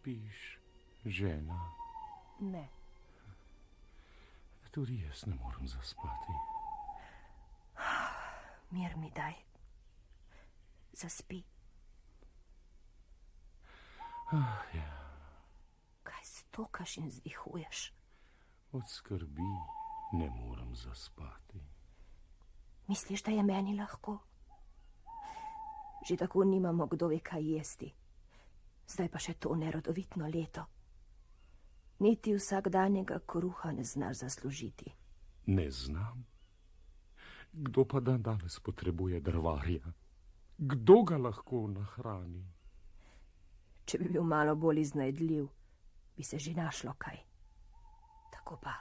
zaspiš, žena? Ne. Tudi jaz ne morem zaspati. Mir mi daj. Zaspi. Ja. Kaj stokaš in zdihuješ? Od skrbi ne morem zaspati. Misliš, da je meni lahko? Že tako nimamo kdo ve kaj jesti. Zdaj pa še to nerodovitno leto. Niti vsakdanjega kruha ne znaš zaslužiti. Ne znam. Kdo pa dan danes potrebuje drvarja? Kdo ga lahko nahrani? Če bi bil malo bolj iznajdljiv, bi se že našlo kaj. Tako pa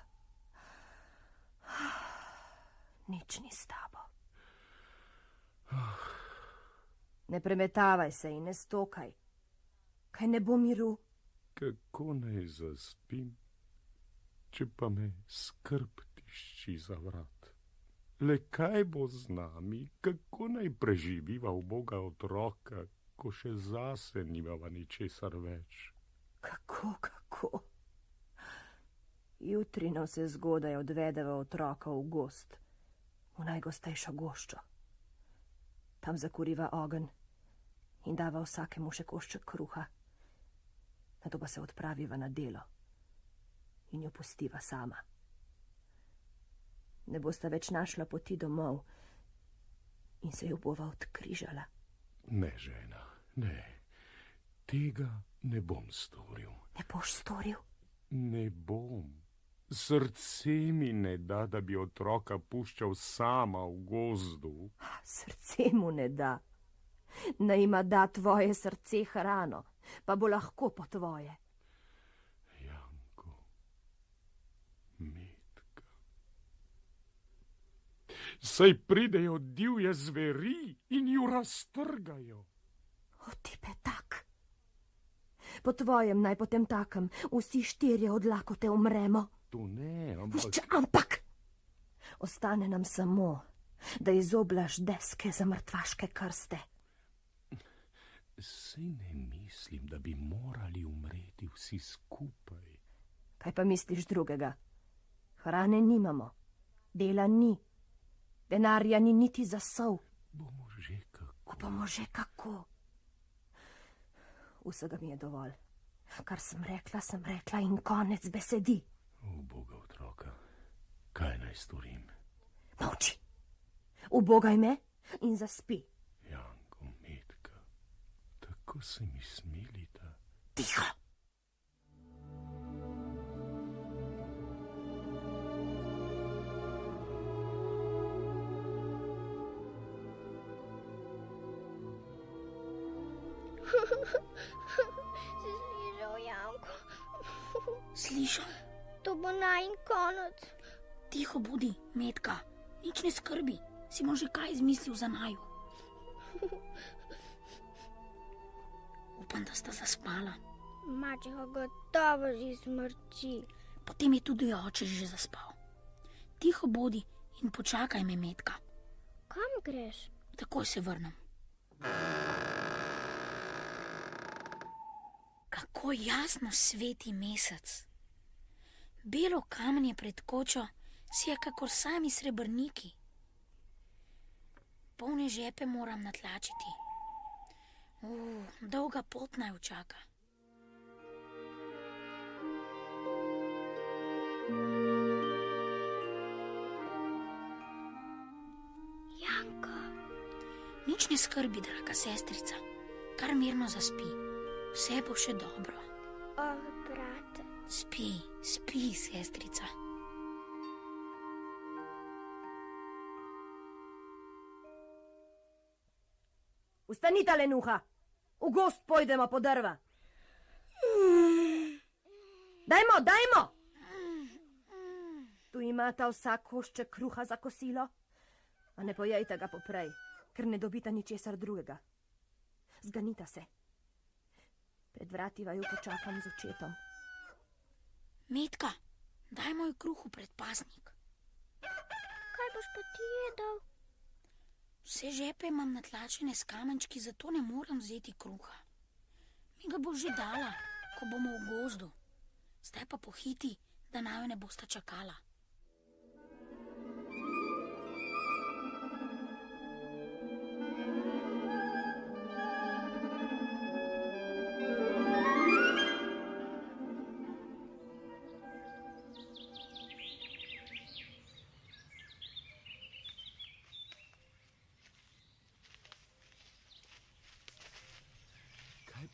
nič ni s tabo. Ne premetavaj se in ne stokaj. Kaj ne bo miru? Kako naj zaspim, če pa me skrb tišči za vrat? Le kaj bo z nami, kako naj preživiva uboga otroka, ko še zase nimava ničesar več? Kako? Jutri se zgodaj odvedeva otroka v gozd, v najgostejšo goščo. Tam zakuriva ogenj in dava vsakemu še košček kruha. Nato pa se odpraviva na delo in jo pustiva sama. Ne bosta več našla poti domov in se jo bova odkrižala. Ne, žena, ne. Tega ne bom storil. Ne boš storil? Ne bom. Srce mi ne da, da bi otroka puščal sama v gozdu. Srce mu ne da. Naj ima da tvoje srce hrano, pa bo lahko po tvoje. Janko, Metka. Saj pridejo divje zveri in ju raztrgajo. O, ti petak. Po tvojem naj potem takem vsi 4 od lakote umremo. To ne, ampak... Ampak! Ostane nam samo, da izoblaš deske za mrtvaške krste. Saj ne mislim, da bi morali umreti vsi skupaj. Kaj pa misliš drugega? Hrane nimamo, dela ni, denarja ni niti za sol. Bomo že kako. Vsega mi je dovolj. Kar sem rekla in konec besedi. Uboga otroka, kaj naj storim? Molči. Ubogaj me in zaspi. Janko, Metka, tako se mi smilita. Tiho. Si slišal, Janko? Slišal? To bo najin konec. Tiho budi, Metka. Nič ne skrbi. Si mu že kaj izmislil za naju. Upam, da sta zaspala. Mačeha gotovo že smrči. Potem je tudi oče že zaspal. Tiho bodi in počakaj me, Metka. Kam greš? Takoj se vrnem. Kako jasno sveti mesec. Belo kamenje pred kočo si je kakor sami srebrniki. Polne žepe moram natlačiti. Dolga pot naj čaka. Janko. Nič ne skrbi, draga sestrica. Kar mirno zaspi. Vse bo še dobro. Brate. Spi, sestrica. Vstanita, lenuha. V gozd pojdemo po drva. Dajmo. Tu imata vsak košček kruha za kosilo, a ne pojejte ga poprej, ker ne dobita ničesar drugega. Zganita se. Pred vrati vaju počakam z očetom. Metka, daj moj kruh v predpasnik. Kaj boš pa ti jedel? Vse žepe imam natlačene s kamenčki, zato ne morem vzeti kruha. Mi ga boš že dala, ko bomo v gozdu. Zdaj pa pohiti, da naju ne bosta čakala.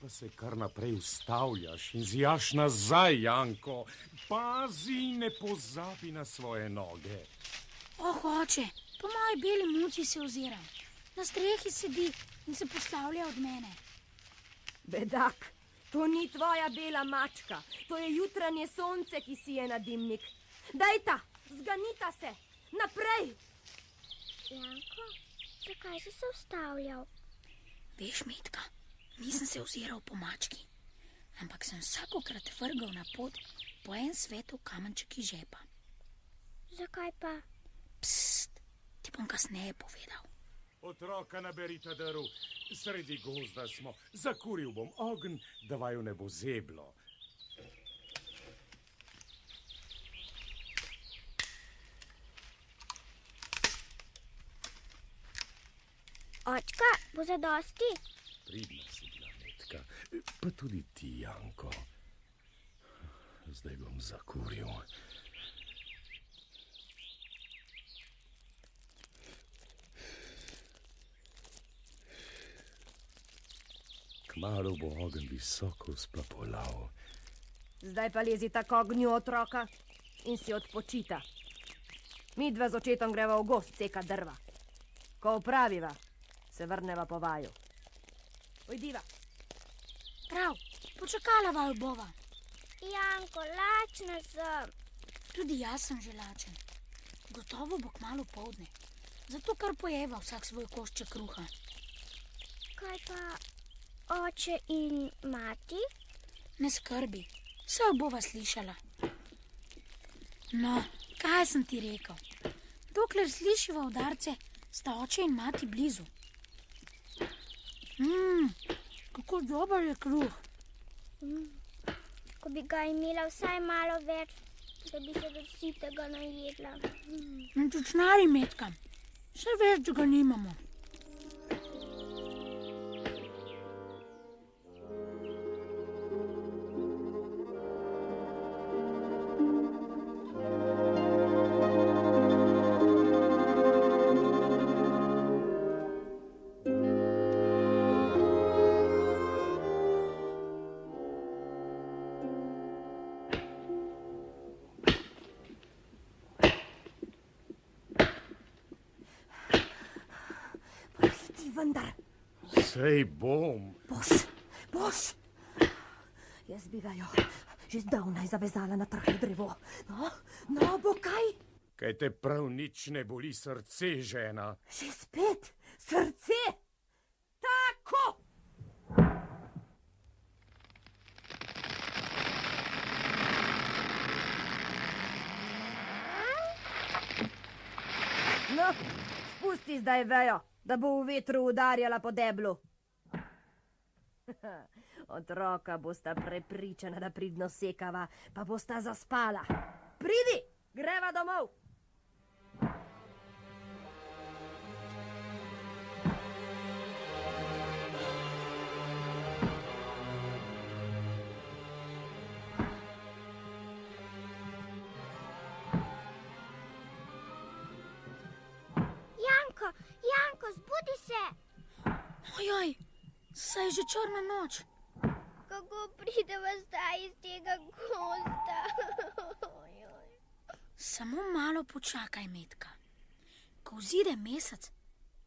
Pa se kar naprej ustavljaš in zijaš nazaj, Janko. Pazi, ne pozabi na svoje noge. Oče, po moji beli muci se oziram. Na strehi sedi in se poslavlja od mene. Bedak, to ni tvoja bela mačka. To je jutranje sonce, ki si je na dimnik. Dajta, zganita se. Naprej! Janko, zakaj si se ustavljal? Veš, Metka, nisem se oziral po mački, ampak sem vsakokrat vrgal na pot po en svetov kamenček iz žepa. Zakaj pa? Pst, ti bom kasneje povedal. Otroka naberita drv, sredi gozda smo. Zakuril bom ogenj, da vaju ne bo zeblo. Očka, bo zadosti? Pridna si bila, Metka, pa tudi ti, Janko. Zdaj bom zakuril. Kmalu bo ogenj visoko splapolal. Zdaj pa lezita k ognju otroka in si odpočita. Midva z očetom greva v gozd seka drva. Ko opraviva, se vrneva po vaju. Ujdiva. Prav, počakala vaju bova. Janko, lačna sem. Tudi jaz sem že lačen. Gotovo bo kmalu poldne. Zato kar pojeva vsak svoj košček kruha. Kaj pa oče in mati? Ne skrbi, vse bova slišala. No, kaj sem ti rekel? Dokler slišiva udarce, sta oče in mati blizu. Kako dober je kruh. Ko bi ga imela vsaj malo več, da bi se do sitega najedla. Ne čučnari, Metka, vse veš, da ga nimamo. Vendar. Sej bom. Boš. Jaz bi ga jo že zdavnaj zavezala na trhlo drevo. No, bo kaj? Kaj te prav nič ne boli srce, žena? Že spet srce? Tako! No, spusti zdaj vejo, da bo v vetru udarjala po deblu. Otroka bosta prepričana, da pridno sekava, pa bosta zaspala. Pridi, greva domov. Janko, zbudi se! Ojoj, saj je že črna noč. Kako prideva zdaj iz tega gozda? Samo malo počakaj, Metka. Ko vzide mesec,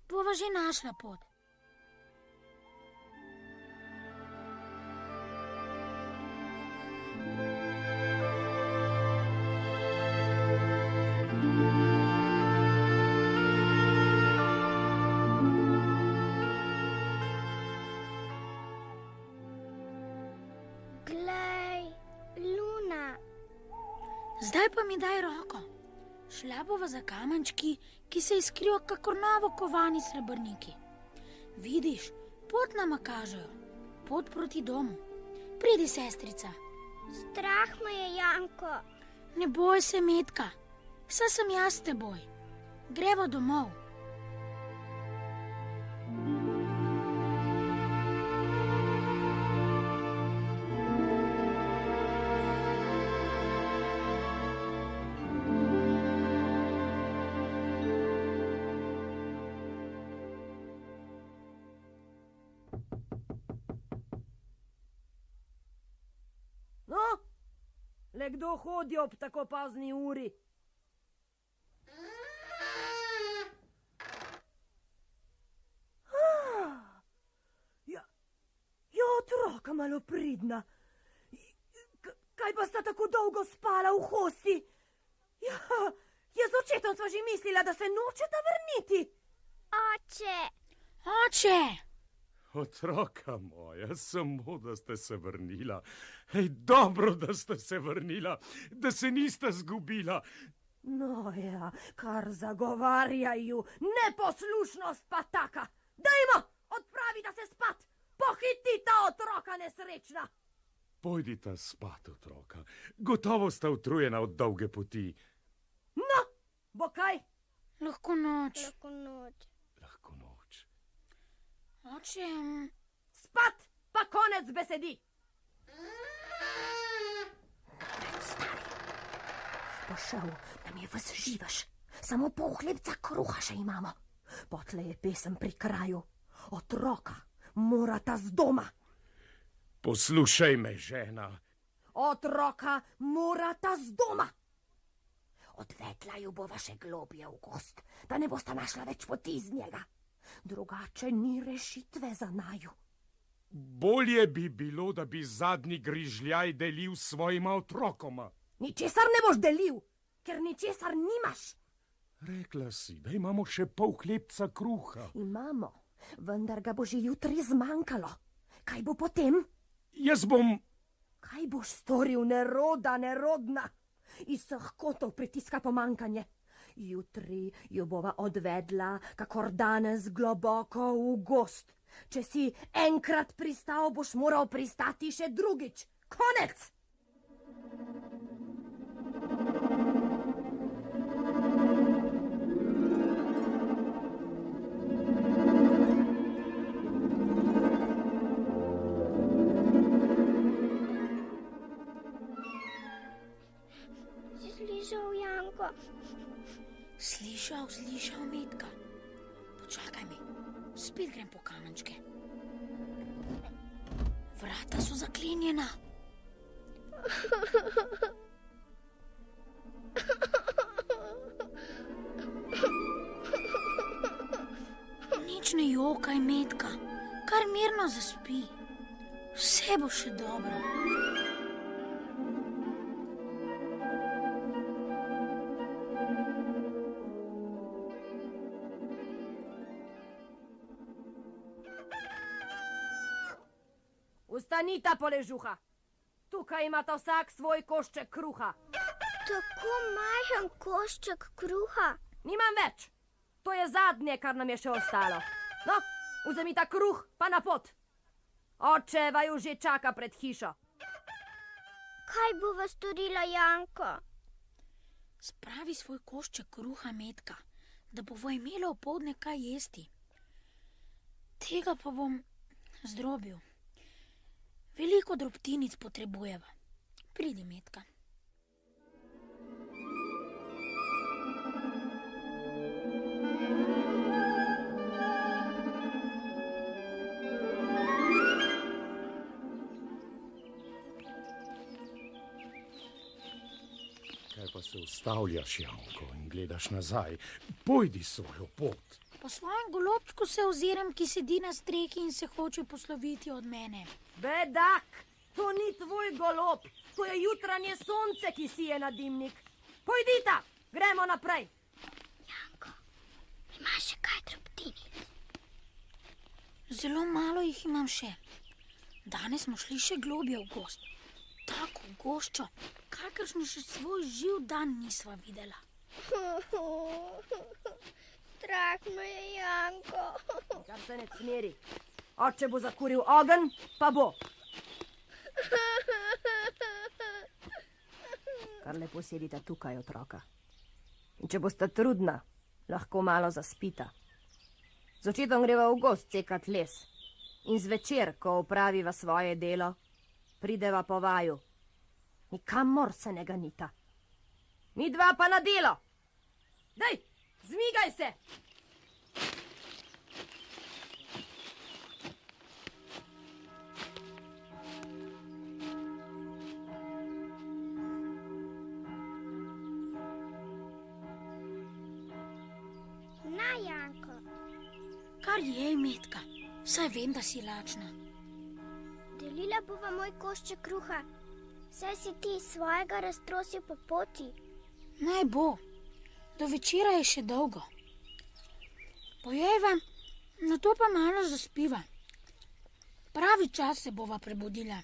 bova že našla pot. Zdaj pa mi daj roko. Šla bova za kamenčki, ki se iskrijo kakor novo kovani srebrniki. Vidiš, pot nama kažejo, pot proti domu. Pridi, sestrica. Strah me je, Janko. Ne boj se, Metka. Saj sem jaz s teboj. Greva domov. No, le kdo hodi ob tako pozni uri? Ja, otroka malo pridna. Kaj pa sta tako dolgo spala v hosti? Ja, jaz z očetom sva že mislila, da se nočeta vrniti. Oče, Oče! Otroka moja, samo da ste se vrnila. Hej, dobro, da ste se vrnila, da se niste zgubila. No ja, kar zagovarjajo, neposlušnost pa taka. Dajmo, odpravita se spat, pohitita otroka nesrečna. Pojdita spat, otroka. Gotovo sta utrujena od dolge poti. No, bo kaj? Lahko noč. lahko noč. Lahko noč. Oče, Spat, pa konec besedi. Pošel, nam je vas živaš. Samo pol hlebca kruha še imamo. Potle je pesem pri kraju. Otroka morata z doma. Poslušaj me, žena. Otroka morata z doma. Odvedla ju bova še globje v gost, da ne bosta našla več poti iz njega. Drugače ni rešitve za naju. Bolje bi bilo, da bi zadnji grižljaj delil s svojima otrokoma. Ničesar ne boš delil, ker ničesar nimaš. Rekla si, da imamo še pol hlebca kruha. Imamo, vendar ga bo že jutri zmanjkalo. Kaj bo potem? Jaz bom... Kaj boš storil, nerodna? Iz vseh kotov pritiska pomankanje. Jutri jo bova odvedla, kakor danes, globoko v gost. Če si enkrat pristal, boš moral pristati še drugič. Konec! Si slišal, Janko? slišal, Metka. Počakaj mi, spet grem po kamenčke. Vrata so zaklenjena. Nič ne jokaj, Metka, kar mirno zaspi. Vse bo še dobro. Vstanita, poležuha. Tukaj imata vsak svoj košček kruha. Tako majhen košček kruha. Nimam več. To je zadnje, kar nam je še ostalo. No, vzemita kruh, pa na pot. Oče vaju že čaka pred hišo. Kaj bova storila, Janko? Spravi svoj košček kruha, Metka, da bomo imeli opoldne kaj jesti. Tega pa bom zdrobil. Veliko drobtinic potrebujeva. Pridi, Metka. Kaj pa se ustavljaš, Janko, in gledaš nazaj? Pojdi svojo pot. Po svojem golobčku se oziram, ki sedi na strehi in se hoče posloviti od mene. Bedak, to ni tvoj golob. To je jutranje sonce, ki sije na dimnik. Pojdita, gremo naprej. Janko, imaš še kaj drobtinic? Zelo malo jih imam še. Danes smo šli še globje v gost. Tako goščo, kakršno še svoj živ dan nisva videla. Strah me je, Janko. Kar se ne smeri. Oče bo zakuril ogenj, pa bo. Kar lepo sedita tukaj, otroka. In če bosta trudna, lahko malo zaspita. Z očetom greva v gozd cekat les. In zvečer, ko opraviva svoje delo, prideva po vaju. Nikamor se ne ganita. Mi dva pa na delo. Daj, zmigaj se! Na, Janko. Kar jej, Metka, saj vem, da si lačna. Delila bova moj košček kruha. Saj si ti svojega raztrosil po poti. Naj bo, do večera je še dolgo. Pojeva, nato pa malo zaspiva. Pravi čas se bova prebudila.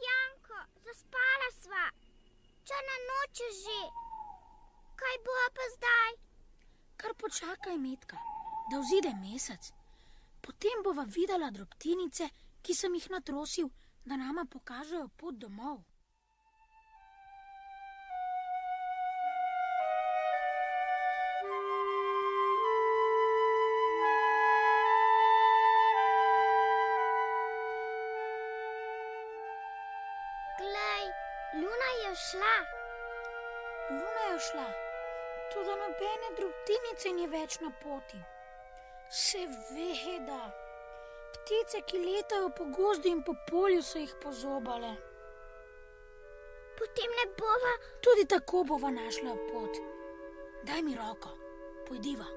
Janko, zaspala sva. Črna noč je že. Kaj bova pa zdaj? Kar počakaj, Metka, da vzide mesec. Potem bova videla drobtinice, ki sem jih natrosil, da nama pokažejo pot domov. Glej, Luna je šla. Luna je šla, tudi nobene drobtinice ni več na poti. Seveda, ptice, ki letajo po gozdu in po polju, so jih pozobale. Potem ne bova. Tudi tako bova našla pot. Daj mi roko, pojdiva.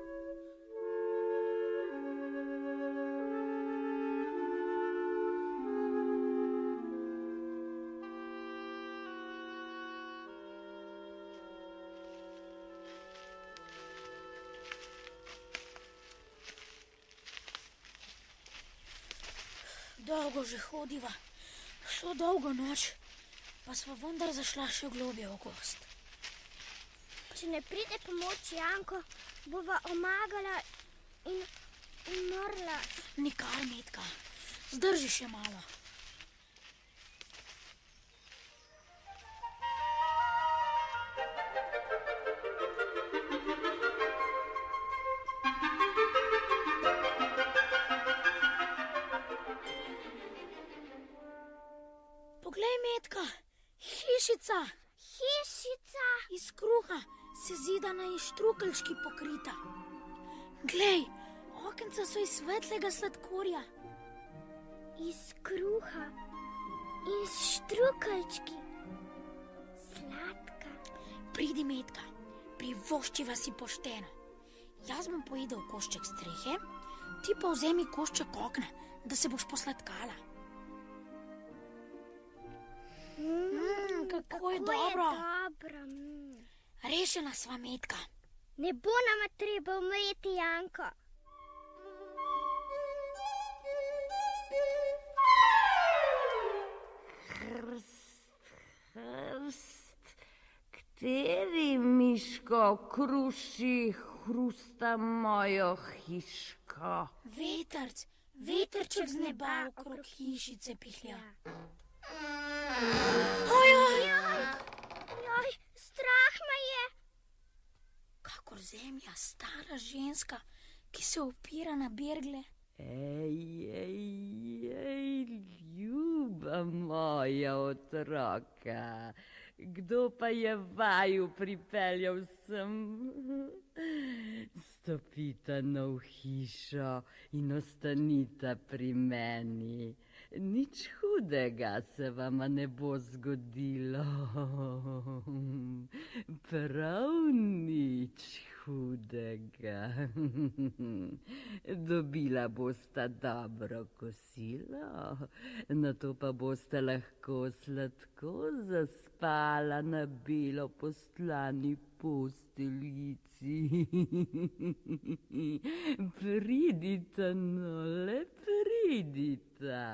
Dolgo že hodiva, vso dolgo noč, pa sva vendar zašla še globje v gozd. Če ne pride pomoč Janko, bova omagala in umrla. Nikar, Metka, zdrži še malo. Poglej, Metka, hišica. Hišica. Iz kruha, sezidana in štrukeljčki pokrita. Glej, okenca so iz svetlega sladkorja. Iz kruha in štrukeljčki. Sladka. Pridi, Metka, privoščiva si pošteno. Jaz bom pojedel košček strehe, ti pa vzemi košček okna, da se boš posladkala. Kako je dobro. Rešena sva, Metka. Ne bo nama treba umreti, Janko. Kateri miško kruši hrusta mojo hiško? Vetrček z neba okrog hišice pihlja. Joj, strah me je. Kakor zemlja, stara ženska, ki se opira na bergle. Ej, ljuba moja otroka, kdo pa je vaju pripeljal sem? Stopita na v hišo in ostanita pri meni. Nič hudega se vama ne bo zgodilo. Prav nič hudega. Dobila bosta dobro kosilo, nato pa bosta lahko sladko zaspala na belo postlani posteljici. Pridita, no, le pridita.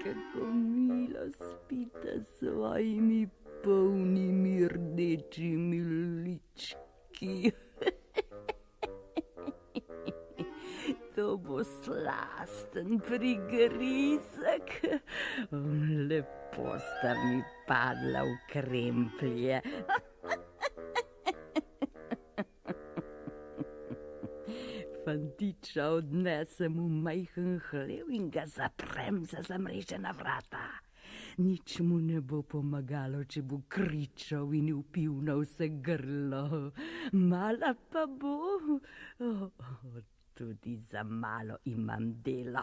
Kako milo spita s svojimi polnimi rdečimi lički. To bo slasten prigrizek. Lepo sta mi padla v kremplje. Fantiča odnesem v majhen hlev in ga zaprem za zamrežena vrata. Nič mu ne bo pomagalo, če bo kričal in vpil na vse grlo. Mala pa bo, tudi za malo imam delo.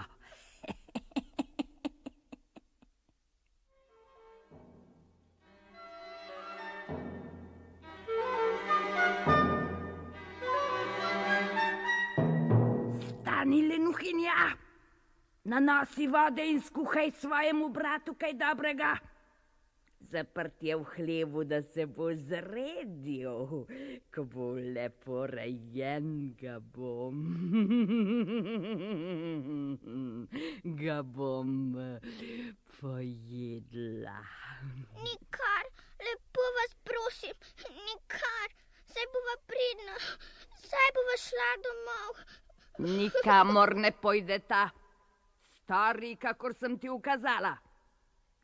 Stani, lenuhinja, nanosi vode in skuhaj svojemu bratu kaj dobrega. Zaprt je v hlevu, da se bo zredil. Ko bo lepo rejen, ga bom pojedla. Nikar, lepo vas prosim, nikar. Saj bova pridna, saj bova šla domov. Nikamor ne pojdeta. Stori, kakor sem ti ukazala.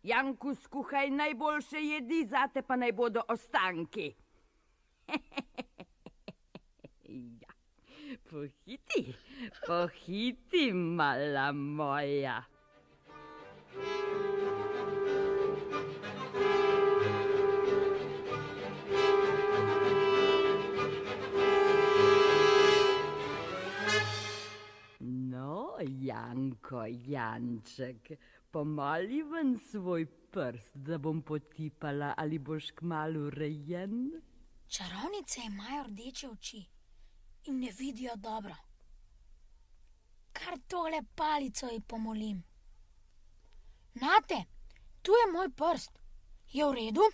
Janku, skuhaj najboljše jedi, zate pa naj bodo ostanki. Ja, pohiti, mala moja. No, Janko, Janček, pomoli ven svoj prst, da bom potipala, ali boš kmalu rejen? Čarovnice imajo rdeče oči in ne vidijo dobro. Kar tole palico ji pomolim. Nate, tu je moj prst. Je v redu?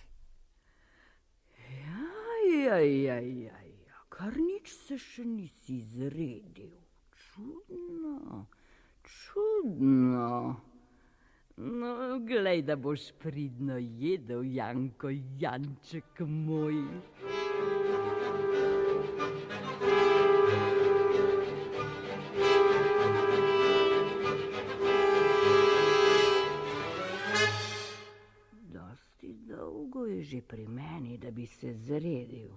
Ja, kar nič se še nisi zredil. Čudno. No, glej, da boš pridno jedel, Janko, Janček moj. Dosti dolgo je že pri meni, da bi se zredil.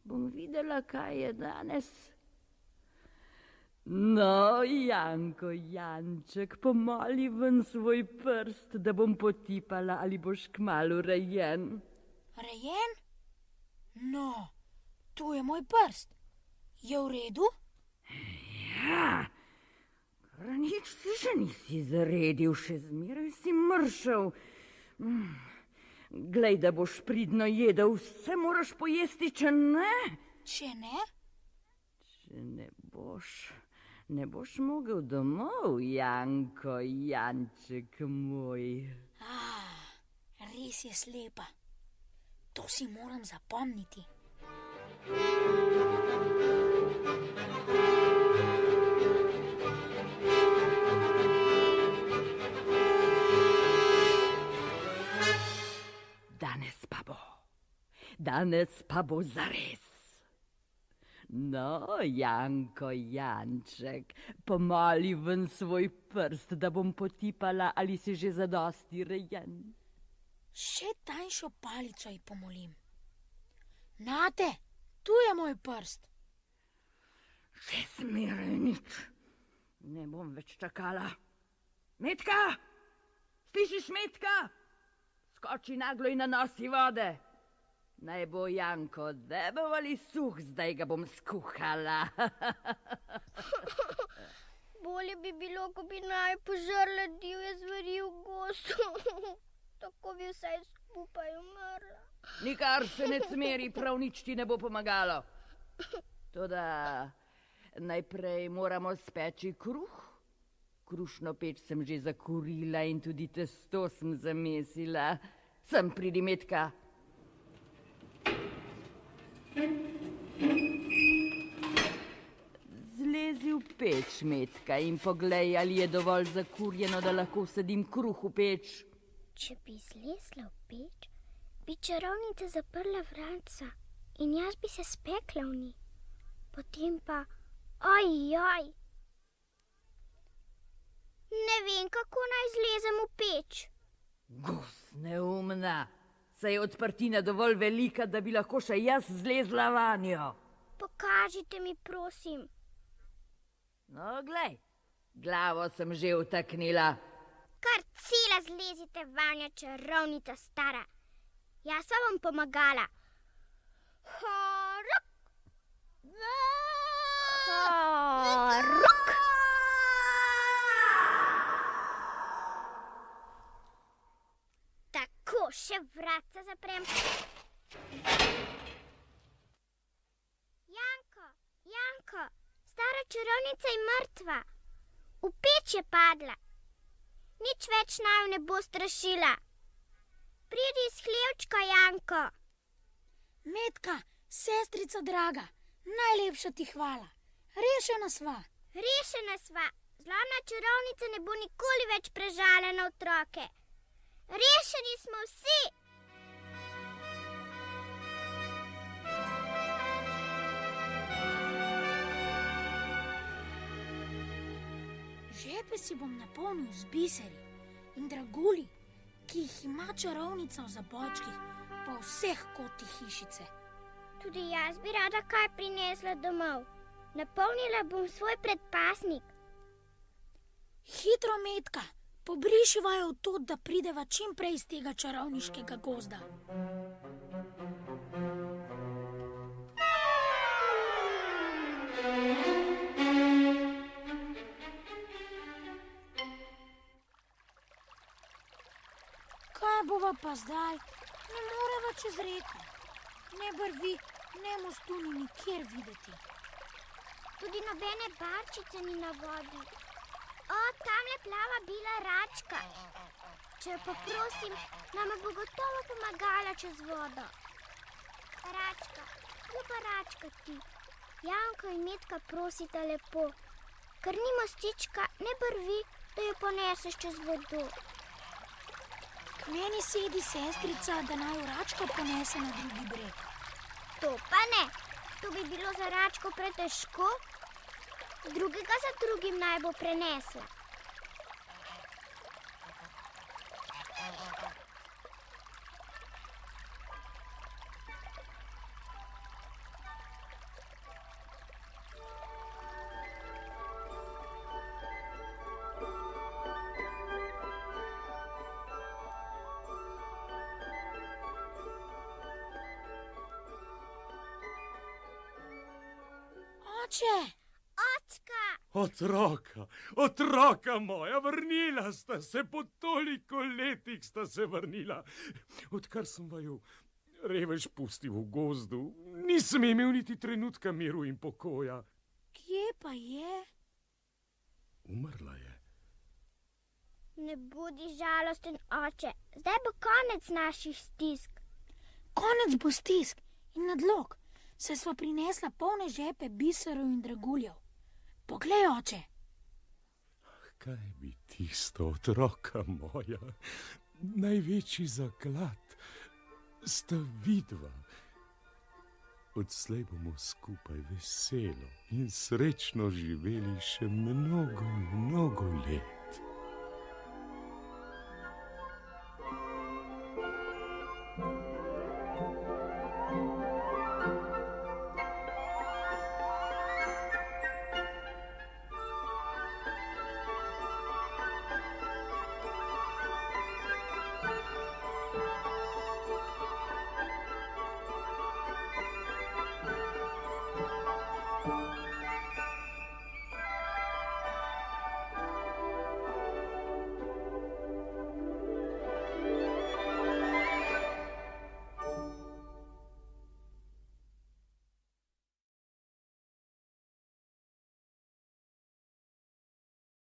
Bom videla, kaj je danes. No, Janko, Janček, pomoli ven svoj prst, da bom potipala, ali boš kmalu rejen. Rejen? No, tu je moj prst. Je v redu? Ja, kar nič si še nisi zredil, še zmeraj si mršav. Glej, da boš pridno jedel, vse moraš pojesti, če ne. Če ne? Če ne boš mogel domov, Janko, Janček moj. Res je slepa. To si moram zapomniti. Danes pa bo zares. No, Janko, Janček, pomoli ven svoj prst, da bom potipala, ali si že zadosti rejen. Še tanjšo palico ji pomolim. Nate, tu je moj prst. Še zmeraj nič. Ne bom več čakala. Metka! Slišiš, Metka? Skoči naglo in nanosi vode. Naj bo Janko debel ali suh, zdaj ga bom skuhala. bi bilo, ko bi naj požrle divje zveri v gozdu. Tako bi vsaj skupaj umrla. Nikar se ne cmeri, prav nič ti ne bo pomagalo. Toda najprej moramo speči kruh. Krušno peč sem že zakurila in tudi testo sem zamesila. Sem pridi, Metka. Zlezi v peč, Metka, in poglej, ali je dovolj zakurjeno, da lahko vsadim kruh v peč. Če bi zlezla v peč, bi čarovnica zaprla vratca in jaz bi se spekla v njih. Potem pa, ojoj. Ne vem, kako naj zlezem v peč. Gos, neumna. Saj je odprtina dovolj velika, da bi lahko še jaz zlezla vanjo. Pokažite mi, prosim. No, glej, glavo sem že vtaknila. Kar cela zlezite vanjo, čarovnica stara. Jaz vam bom pomagala. Horuk! Horuk! Tako, še vratca zaprem. Janko, stara čarovnica je mrtva. V peč je padla. Nič več naju ne bo strašila. Pridi iz hlevčka, Janko. Metka, sestrica draga, najlepša ti hvala. Rešena sva. Rešena sva. Zlomna čarovnica ne bo nikoli več prežala na otroke. Rešeni smo vsi. Žepe si bom napolnil z biseri in dragulji, ki jih ima čarovnica v zabojčkih po vseh kotih hišice. Tudi jaz bi rada kaj prinesla domov. Napolnila bom svoj predpasnik. Hitro, Metka, pobrišiva jo v to, da prideva čim prej iz tega čarovniškega gozda. Kaj bova pa zdaj? Ne moreva čez reko. Ne brvi, ne mostu ni nikjer videti. Tudi nobene barčice ni na vodi. O, tamle plava bila račka. Če jo poprosim, nama bo gotovo pomagala čez vodo. Račka, ljuba račka ti. Janko in Metka prosita lepo, ker ni mostička, ne brvi, da jo poneseš čez vodo. K meni sedi sestrica, da naj jo račka ponese na drugi breg. To pa ne, to bi bilo za račko pretežko. Drugega za drugim naj bo prenesla. Oče! Očka! Otroka moja, vrnila sta se, po toliko letih sta se vrnila. Odkar sem vaju revež pustil v gozdu, nisem imel niti trenutka miru in pokoja. Kje pa je? Umrla je. Ne bodi žalosten, oče. Zdaj bo konec naših stisk. Konec bo stisk in nadlog. Se sva prinesla polne žepe biserov in draguljev. Poglej, oče. Kaj bi tisto, otroka moja, največji zaklad sta vidva. Odslej bomo skupaj veselo in srečno živeli še mnogo let.